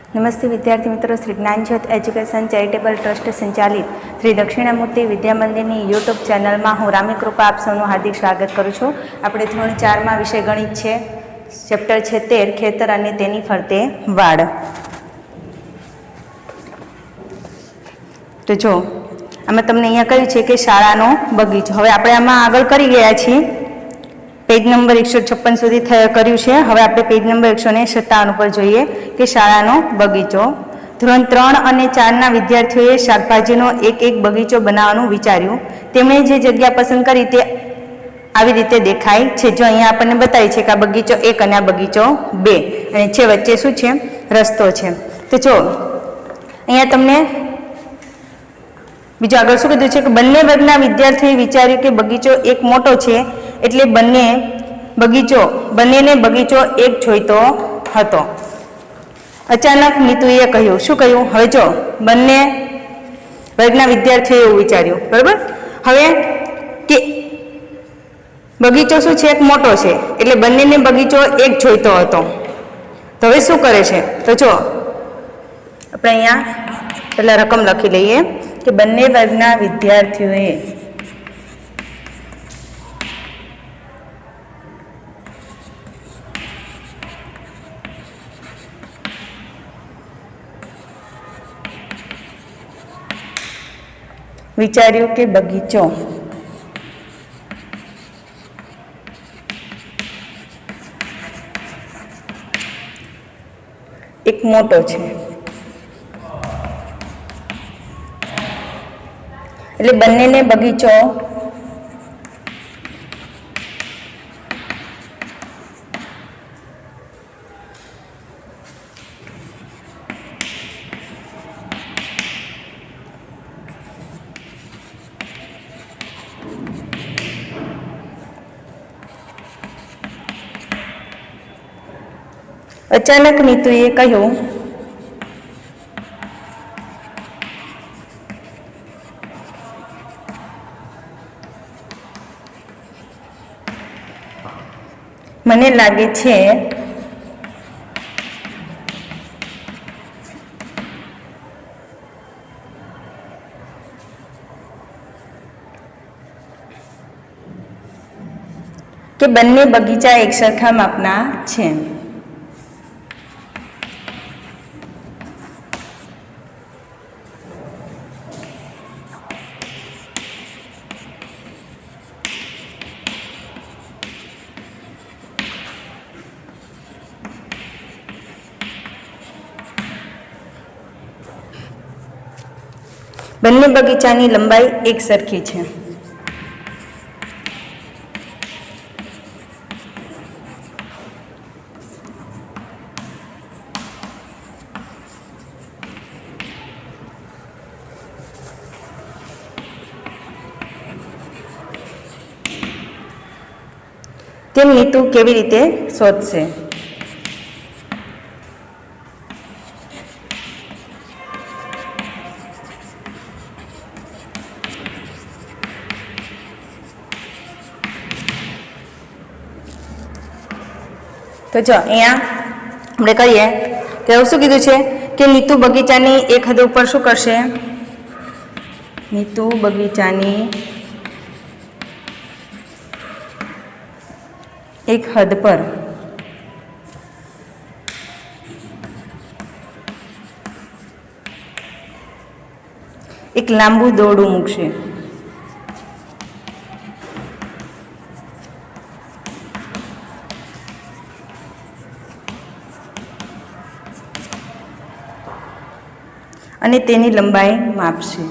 नमस्ते विद्यार्थी मित्रों, Shri Dnyanjyot education charitable trust संचालित श्री दक्षिणामूर्ति विद्या मंदिर यूट्यूब चैनल में हूँ रामी कृपा आप सौનું हार्दिक स्वागत करूँ छूँ। આપણે ધોરણ 4 માં વિષય ગણિત છે, ચેપ્ટર છે 13 ખેતર અને તેની ફરતે વાડ। તો જો અમે તમને અહીંયા કહ્યું છે કે શાળાનો બગીચો। હવે આપણે આમાં આગળ કરી ગયા છીએ, पेज नंबर 156 सुधी कर्यु छे। हवे आपणे पेज नंबर 157 पर जोईए कि शाळानो बगीचो। धोरण 3 અને 4 ना विद्यार्थीओए शाकभाजीनो एक एक बगीचो बनाववानुं विचार्युं। तेमणे जे जग्या पसंद करी ते आवी रीते देखाय छे। जो अहींया आपणे बतावी छे कि आ बगीचो 1 અને आ बगीचो 2 અને छे वच्चे शुं छे, रस्तो छे। तो जो अहींया तमने बीजो आगळ शुं कीधुं छे कि बंने वर्गना विद्यार्थीओए विचार्युं कि बगीचो एक मोटो छे એટલે બંનેને બગીચો એક જોઈતો હતો। અચાનક નીતુએ કહ્યું, શું કહ્યું? હવે જો બંને વર્ગના વિદ્યાર્થીઓએ એવું વિચાર્યું, બરાબર? હવે કે બગીચો શું છે, એક મોટો છે, એટલે બંનેને બગીચો એક જોઈતો હતો। તો હવે શું કરે છે? તો જો આપણે અહીંયા પહેલા રકમ લખી લઈએ કે બંને વર્ગના વિદ્યાર્થીઓએ विचार्यु के बगीचो एक मोटो छे, એટલે બંનેને બગીચો अचानक नीतुए कह्युं, मने लागे छे के बंने बगीचा एक सरखा मापना छे। બંને બગીચાની લંબાઈ એક સરખી છે। તેમ નીતુ કેવી રીતે શોધશે? तो जो अहींया આપણે કહીએ કે શું કીધું છે કે નીતુ બગીચાની એક હદ ઉપર શું કરશે? નીતુ બગીચાની એક હદ પર એક લાંબુ દોરડું મૂકશે। અને તેની લંબાઈ માપશે।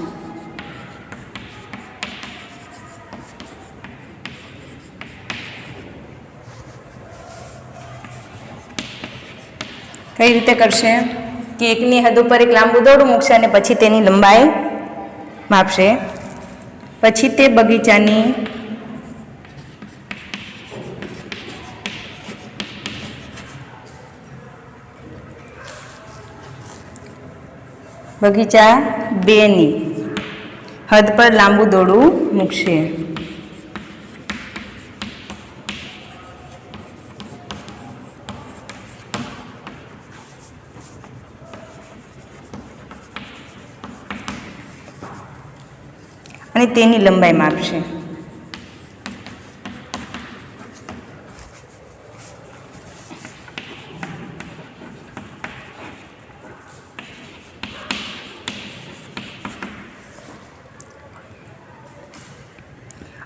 કઈ રીતે કરશે કે એકની હદ ઉપર એક લાંબુ દોરડું મૂકશે અને પછી તેની લંબાઈ માપશે। પછી તે બગીચાની बगीचा 2 ની हद पर लांबू दौड़ू मूकशे। અને તેની લંબાઈ માપશે.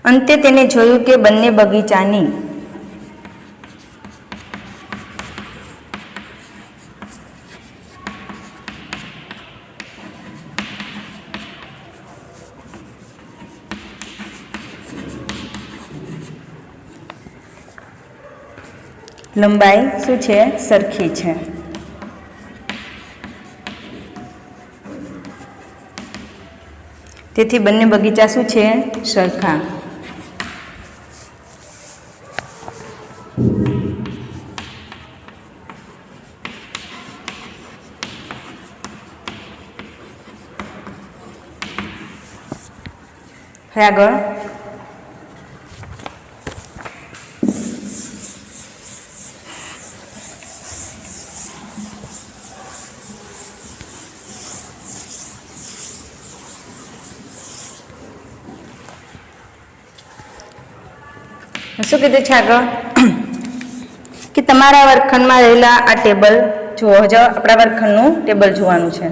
અંતે તેને જોયું કે બંને બગીચાની લંબાઈ શું છે? સરખી છે. તેથી બંને બગીચા શું છે? સરખા. હવે આગળ શું કીધું છે આગળ કે તમારા વર્ગખંડમાં રહેલા આ ટેબલ જુઓ. હજુ આપણા વર્ગખંડનું ટેબલ જોવાનું છે.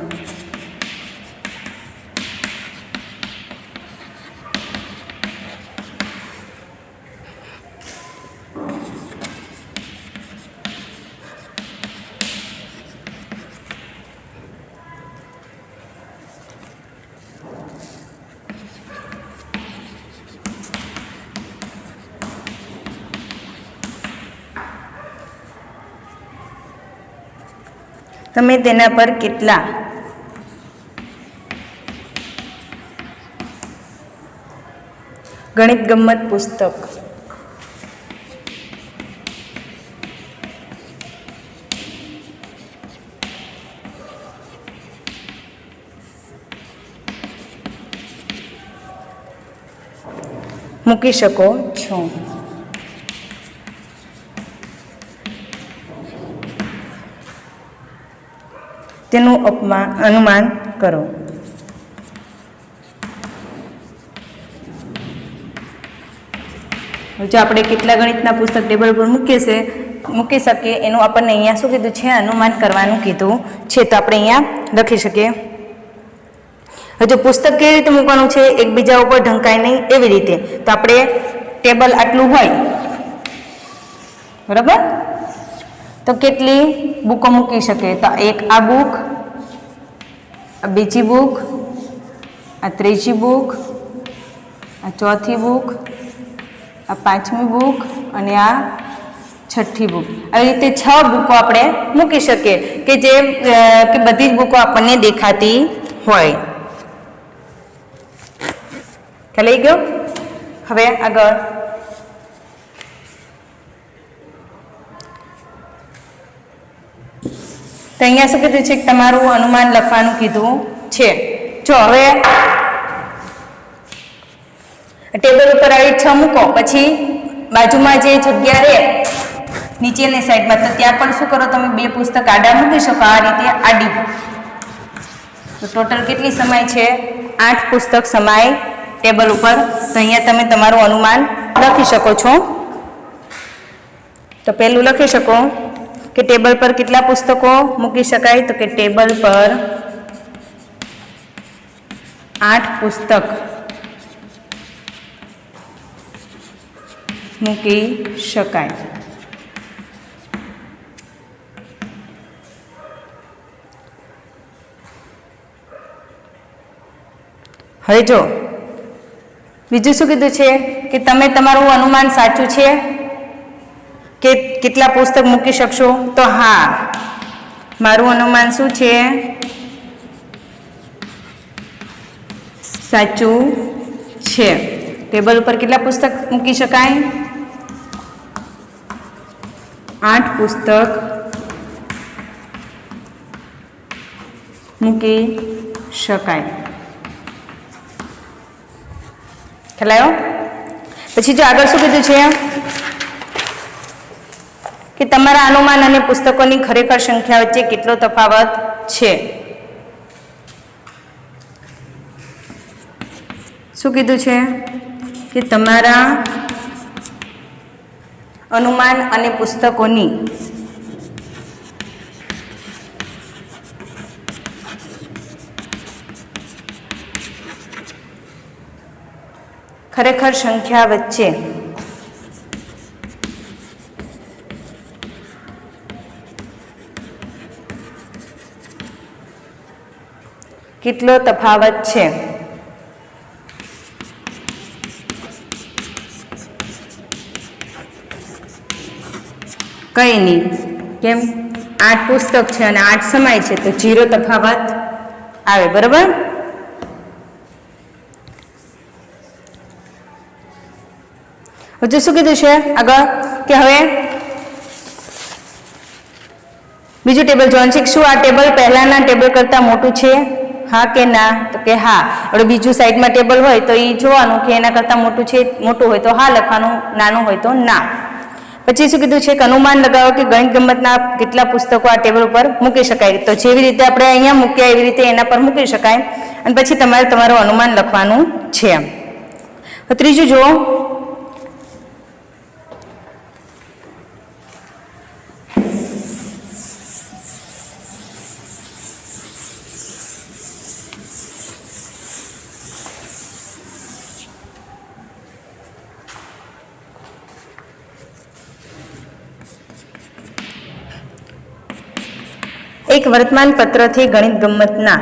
તમે તેના પર કેટલા ગણિત ગમ્મત પુસ્તક મૂકી શકો છો. તેનું અનુમાન કરો. જો આપણે કેટલા ગણિતના પુસ્તક ટેબલ પર મૂકી શકીએ એનું આપણને અહીંયા શું કીધું છે? અનુમાન કરવાનું કીધું છે. તો આપણે અહીંયા લખી શકીએ. હજુ પુસ્તક કેવી રીતે મૂકવાનું છે? એકબીજા ઉપર ઢંકાય નહીં એવી રીતે. તો આપણે ટેબલ આટલું હોય બરાબર, તો કેટલી બુકો મૂકી શકે? તો એક આ બુક, આ બીજી બુક, આ ત્રીજી બુક, આ ચોથી બુક, આ પાંચમી બુક અને આ છઠ્ઠી બુક. આવી રીતે 6 બુકો આપણે મૂકી શકીએ કે જે કે બધી જ બુકો આપણને દેખાતી હોય. ખ્યાલ આવી ગયો? હવે આગળ તો અહીંયા શું કીધું છે? તમારું અનુમાન લખવાનું કીધું છે. જો હવે ટેબલ ઉપર આવી 6 મૂકો, પછી બાજુમાં જે જગ્યા રહે નીચેની સાઈડમાં, તો ત્યાં પણ શું કરો તમે? 2 પુસ્તક આડા મૂકી શકો આ રીતે આડી. તો ટોટલ કેટલી સમાય છે? 8 પુસ્તક સમાય ટેબલ ઉપર. તો અહીંયા તમે તમારું અનુમાન લખી શકો છો. તો પહેલું લખી શકો કે ટેબલ પર કેટલા પુસ્તકો મૂકી શકાય? તો કે ટેબલ પર 8 પુસ્તક મૂકી શકાય. હવે જો બીજું શું કીધું છે કે તમે તમારું અનુમાન સાચું છે કે કેટલા પુસ્તક મૂકી શકશો? તો હા, મારું અનુમાન શું છે? સાચું છે. ટેબલ ઉપર કેટલા પુસ્તક મૂકી શકાય? 8 પુસ્તક મૂકી શકાય. ખ્યાલ આવ્યો? પછી જો આગળ શું કીધું છે કે તમારા અનુમાન અને પુસ્તકોની ખરેખર સંખ્યા વચ્ચે કેટલો તફાવત છે? શું કીધું છે કે તમારા અનુમાન અને પુસ્તકોની ખરેખર સંખ્યા વચ્ચે કેટલો તફાવત છે? કંઈ નહીં. કેમ? 8 પુસ્તક છે અને 8 સમય છે, તો 0 તફાવત આવે. બરાબર? હજુ શું કીધું છે આગળ કે હવે બીજું ટેબલ જોવાનું છે. શું આ ટેબલ પહેલાના ટેબલ કરતાં મોટું છે? હા કે ના? તો કે હા. હવે બીજું સાઈડમાં ટેબલ હોય તો એ જોવાનું કે એના કરતાં મોટું છે, મોટું હોય તો હા લખવાનું, નાનું હોય તો ના. પછી શું કીધું છે કે અનુમાન લગાવો કે ગણિત ગમ્મતના કેટલા પુસ્તકો આ ટેબલ ઉપર મૂકી શકાય. તો જેવી રીતે આપણે અહીંયા મૂક્યા એવી રીતે એના પર મૂકી શકાય. અને પછી તમારે તમારું અનુમાન લખવાનું છે. ત્રીજું જુઓ, એક વર્તમાન પત્રથી ગણિત ગમ્મતના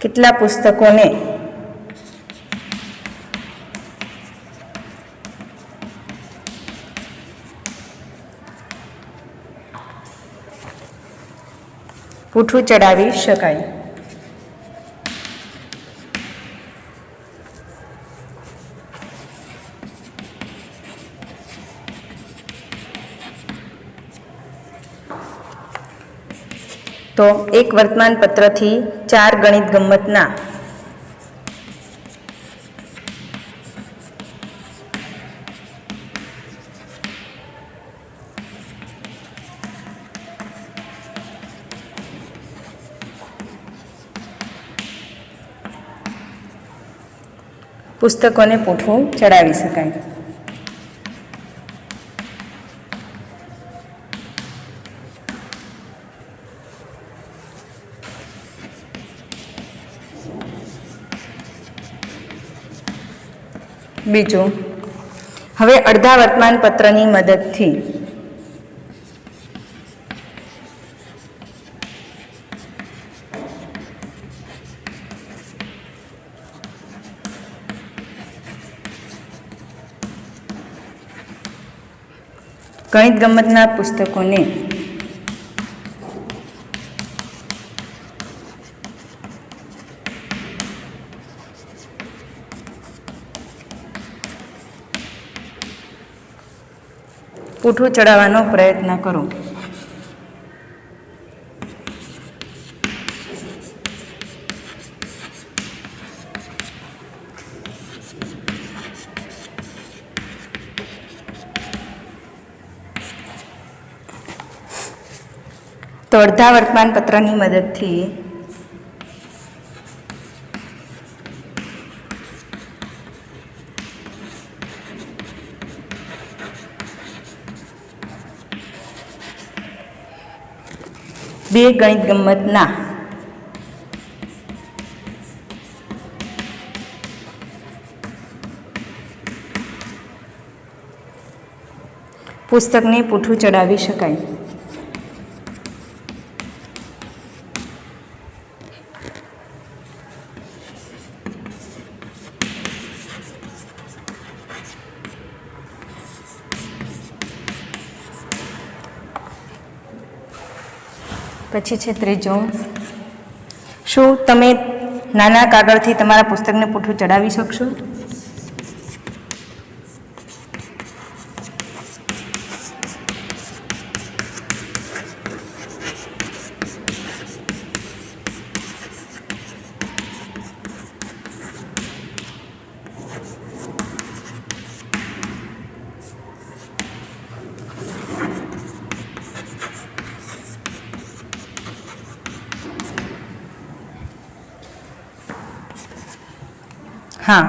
કેટલા પુસ્તકોને પૂઠું ચડાવી શકાય. તો એક વર્તમાન પત્રથી 4 ગણિત ગમ્મતના પુસ્તકોને પૂઠું ચડાવી શકાય. બીજું, હવે અડધા વર્તમાન પત્રની મદદથી ગણિત ગમ્મતના પુસ્તકોને પૂઠું ચડાવવાનો પ્રયત્ન કરો. તો અડધા વર્તમાન પત્રની મદદથી બે ગણિત ગમ્મતના પુસ્તકને પૂઠું ચડાવી શકાય. પછી છે ત્રીજો, શું તમે નાના કાગળથી તમારા પુસ્તકને પૂઠું ચડાવી શકશો? हाँ।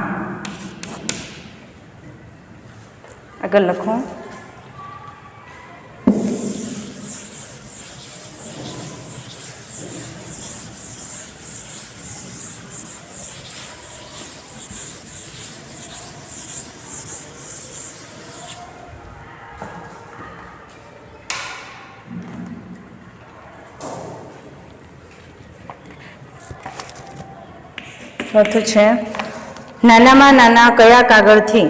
આગળ લખો. ચોથું છે નાનામાં નાના કયા કાગળથી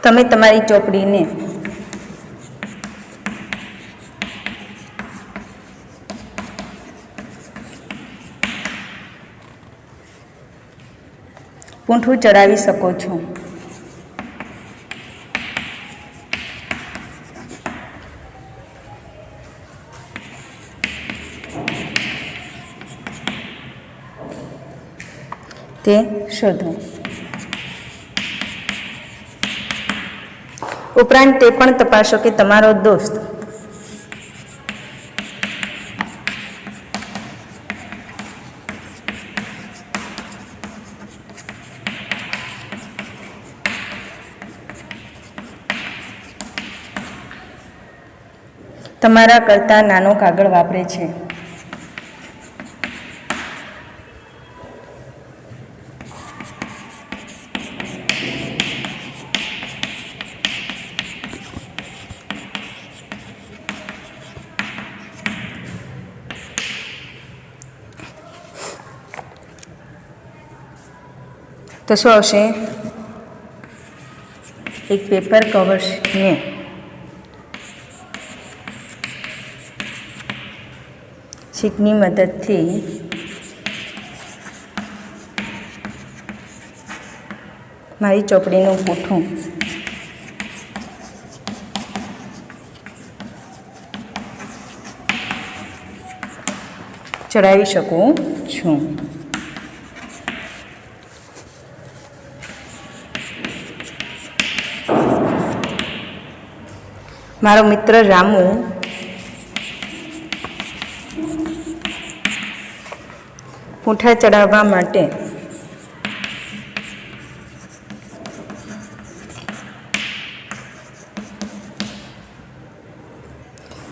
તમે તમારી ચોપડીને પૂંઠું ચડાવી શકો છો. તે શોધો. ઉપરાંત તે પણ તપાસો કે તમારો દોસ્ત તમારા કરતાં નાનો કાગળ વાપરે છે. તો શું આવશે? એક પેપર કવરને શીટની મદદથી મારી ચોપડીનું પૂંઠું ચડાવી શકું છું. મારો મિત્ર રામુ પૂંઠા ચડાવવા માટે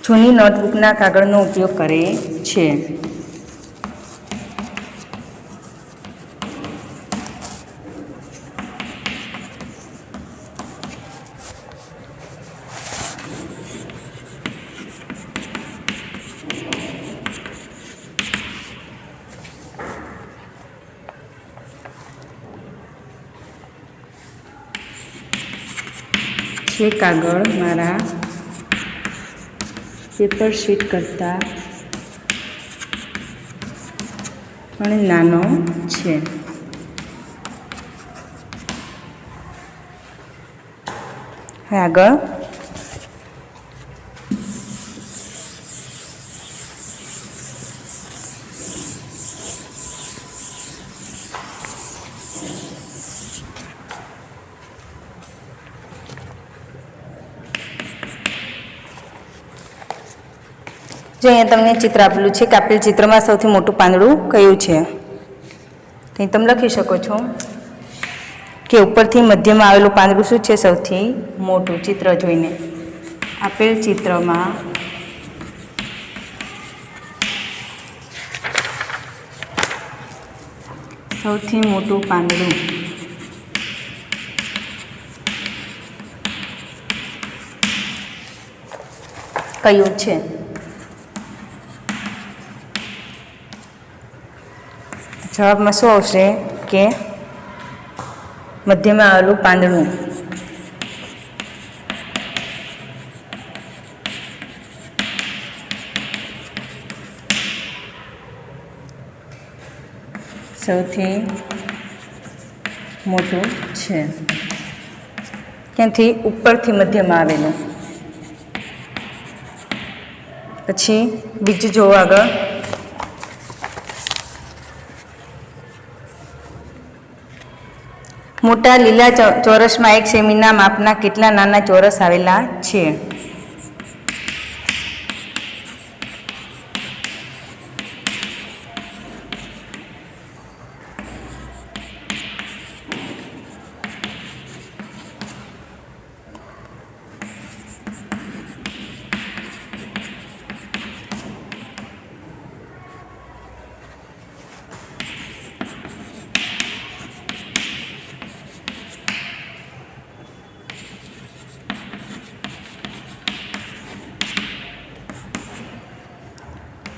જૂની નોટબુકના કાગળનો ઉપયોગ કરે છે. જે કાગળ મારા પેપર શીટ કરતાં પણ નાનો છે. આગળ જો અહીંયા તમને ચિત્ર આપેલું છે કે આપેલ ચિત્રમાં સૌથી મોટું પાંદડું કયું છે? તો તમે લખી શકો છો કે ઉપરથી મધ્યમાં આવેલું પાંદડું શું છે? સૌથી મોટું. ચિત્ર જોઈને આપેલ ચિત્રમાં સૌથી મોટું પાંદડું કયું છે? જવાબમાં શું આવશે કે મધ્યમાં આવેલું પાંદડું. સૌથી મોટું છે. ક્યાંથી? ઉપરથી મધ્યમાં આવેલું. પછી બીજું જોવો આગળ. મોટા લીલા ચોરસમાં 1 સેમીના માપના કેટલા નાના ચોરસ આવેલા છે?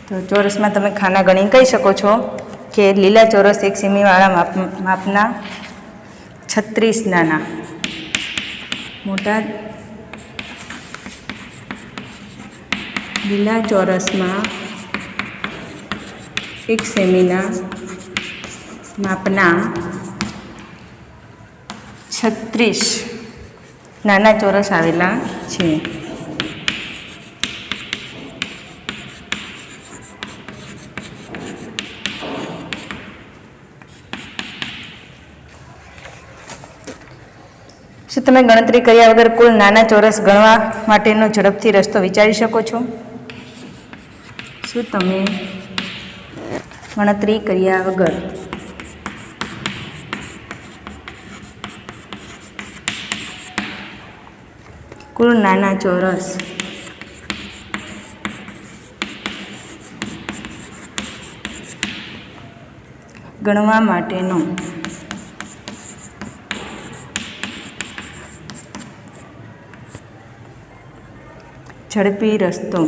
તો ચોરસમાં તમે ખાના ગણી કહી શકો છો કે લીલા ચોરસ 1 સેમીવાળા માપના 36 નાના, મોટા લીલા ચોરસમાં 1 સેમીના માપના 36 નાના ચોરસ આવેલા છે. શું તમે ગણતરી કર્યા વગર કુલ નાના ચોરસ ગણવા માટેનો ઝડપથી રસ્તો વિચારી શકો છો? શું તમે ગણતરી કર્યા વગર કુલ નાના ચોરસ ગણવા માટેનો ઝડપી રસ્તો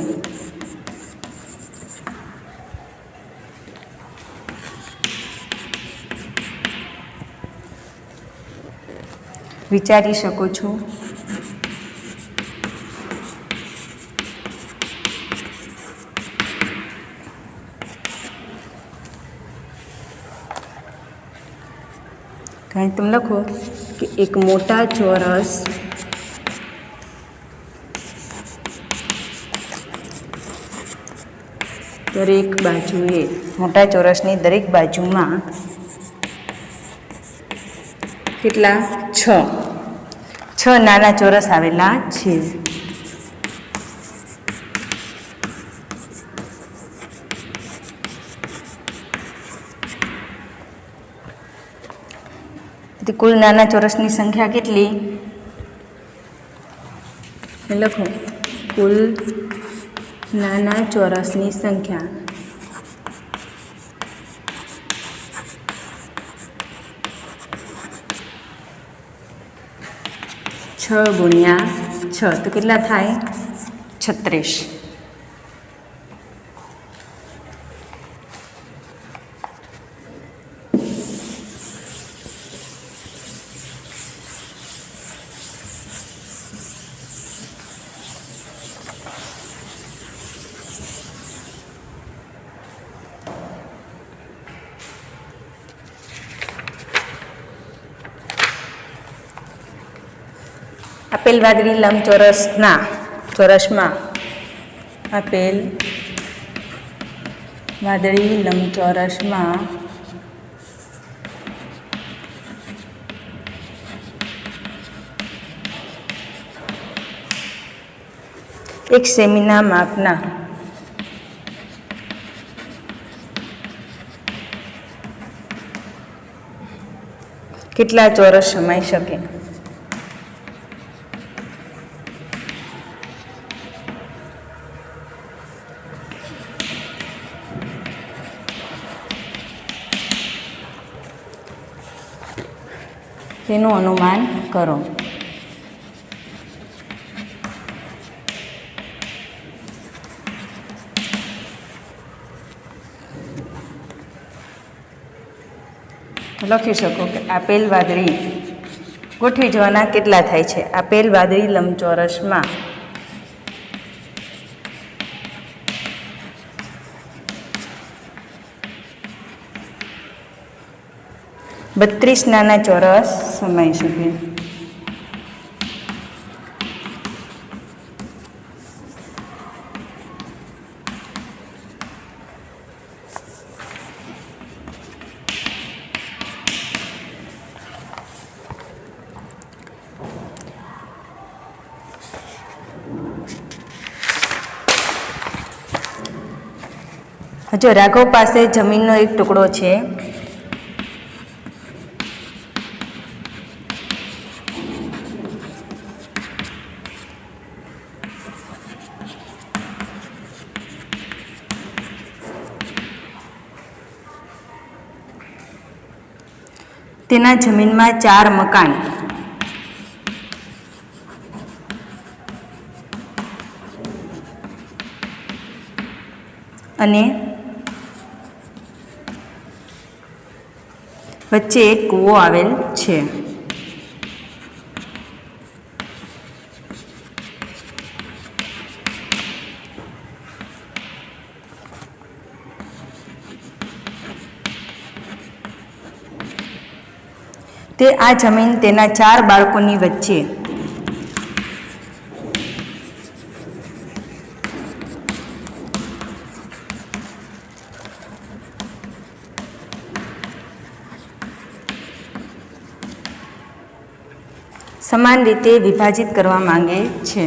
વિચારી શકો છો? કાંઈ તમે લખો કે એક મોટા ચોરસ દરેક બાજુએ, મોટા ચોરસની દરેક બાજુમાં કેટલા? 6 નાના ચોરસ આવેલા છે. કુલ નાના ચોરસની સંખ્યા કેટલી? લખો કુલ નાના ચોરસની સંખ્યા 6 ગુણ્યા 6 તો કેટલા થાય? 36. આપેલ વાદળી ચોરસમાં આપેલ વાદળી લંબચોરસમાં એક સેમીના માપના કેટલા ચોરસ સમાઈ શકે? તેનું અનુમાન કરો. લખી શકો કે આપેલ વાદળી ગોઠવી જવાના કેટલા થાય છે? આપેલ વાદળી લંબચોરસમાં 32 નાના ચોરસ સમાઈ શકે. જો રાઘવ પાસે જમીનનો એક ટુકડો છે, તેના જમીનમાં 4 મકાન અને વચ્ચે એક કૂવો આવેલ છે. તે આ જમીન તેના 4 બાળકોની વચ્ચે સમાન રીતે વિભાજિત કરવા માંગે છે.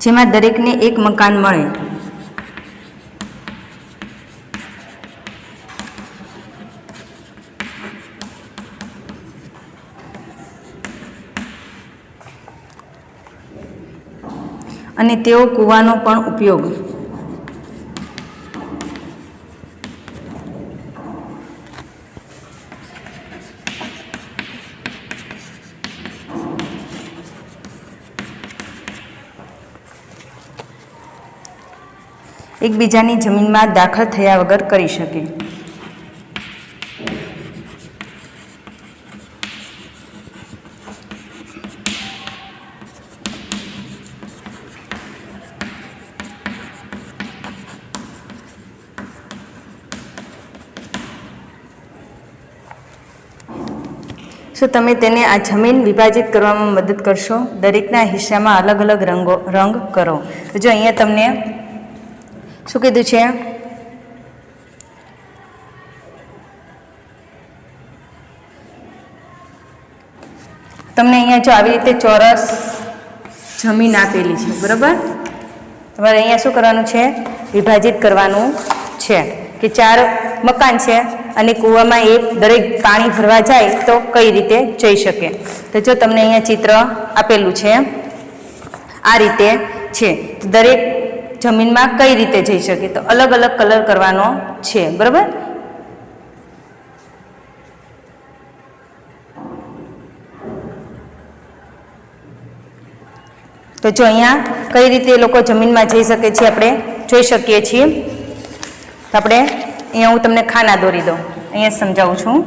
જેમાં દરેકને એક મકાન મળે. અને તેઓ કૂવાનો પણ ઉપયોગ એકબીજાની જમીનમાં દાખલ થયા વગર કરી શકે. શું તમે તેને આ જમીન વિભાજિત કરવામાં મદદ કરશો? દરેકના હિસ્સામાં અલગ અલગ રંગ કરો. તો જો અહીંયા તમને શું કીધું છે? તમને અહીંયા જો આવી રીતે ચોરસ જમીન આપેલી છે, બરાબર? તમારે અહીંયા શું કરવાનું છે? વિભાજિત કરવાનું છે કે 4 મકાન છે અને કૂવામાં એક દરેક પાણી ભરવા જાય તો કઈ રીતે જઈ શકે. તો જો તમને અહીંયા ચિત્ર આપેલું છે, આ રીતે છે. તો દરેક જમીનમાં કઈ રીતે જઈ શકે? તો અલગ અલગ કલર કરવાનો છે, બરાબર? તો જો અહીંયા કઈ રીતે લોકો જમીનમાં જઈ શકે છે આપણે જોઈ શકીએ છીએ. તો આપણે અહીંયા હું તમને ખાના દોરી દઉં, અહીંયા સમજાવું છું.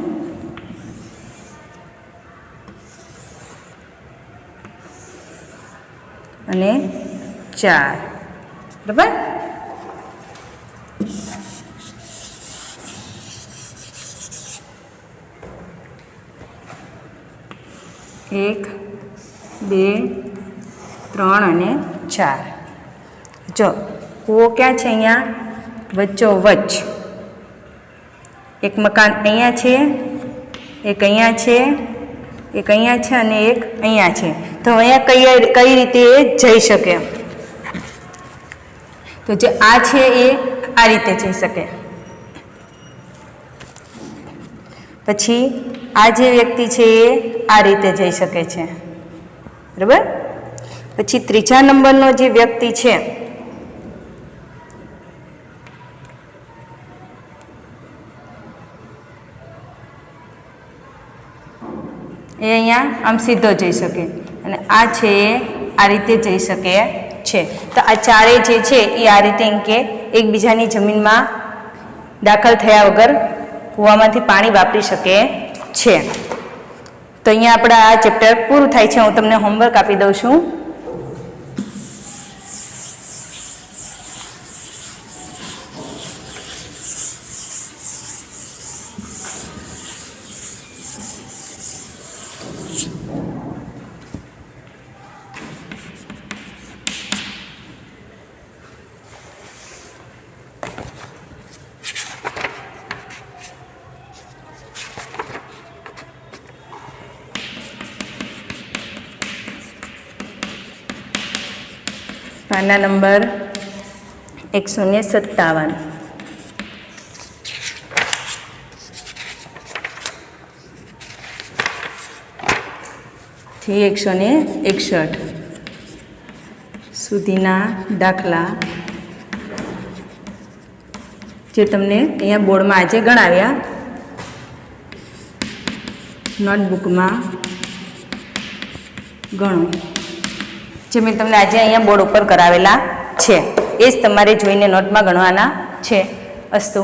અને 4, બરાબર? એક, 2, 3 અને 4. જો કૂવો ક્યાં છે? અહીંયા વચ્ચોવચ્ચ. એક મકાન અહીંયા છે, એક અહીંયા છે, એક અહીંયા છે અને એક અહીંયા છે. તો અહીંયા કઈ રીતે જઈ શકે? તો જે આ છે એ આ રીતે જઈ શકે. પછી આ જે વ્યક્તિ છે એ આ રીતે જઈ શકે છે, બરાબર? પછી ત્રીજા નંબરનો જે વ્યક્તિ છે એ અહીંયા આમ સીધો જઈ શકે અને આ છે એ આ રીતે જઈ શકે છે. તો આ ચારે જે છે એ આ રીતે એમ કે એકબીજાની જમીનમાં દાખલ થયા વગર કૂવામાંથી પાણી વાપરી શકે છે. તો અહીંયા આપણા આ ચેપ્ટર પૂરું થાય છે. હું તમને હોમવર્ક આપી દઉં છું. પાના નંબર 157 થી 161 સુધીના દાખલા જે તમને અહીંયા બોર્ડમાં આજે ગણાવ્યા, નોટબુકમાં ગણો, જે મેં તમને આજે અહીંયા બોર્ડ ઉપર કરાવેલા છે એ જ તમારે જોઈને નોટમાં ગણવાના છે. અસ્તુ.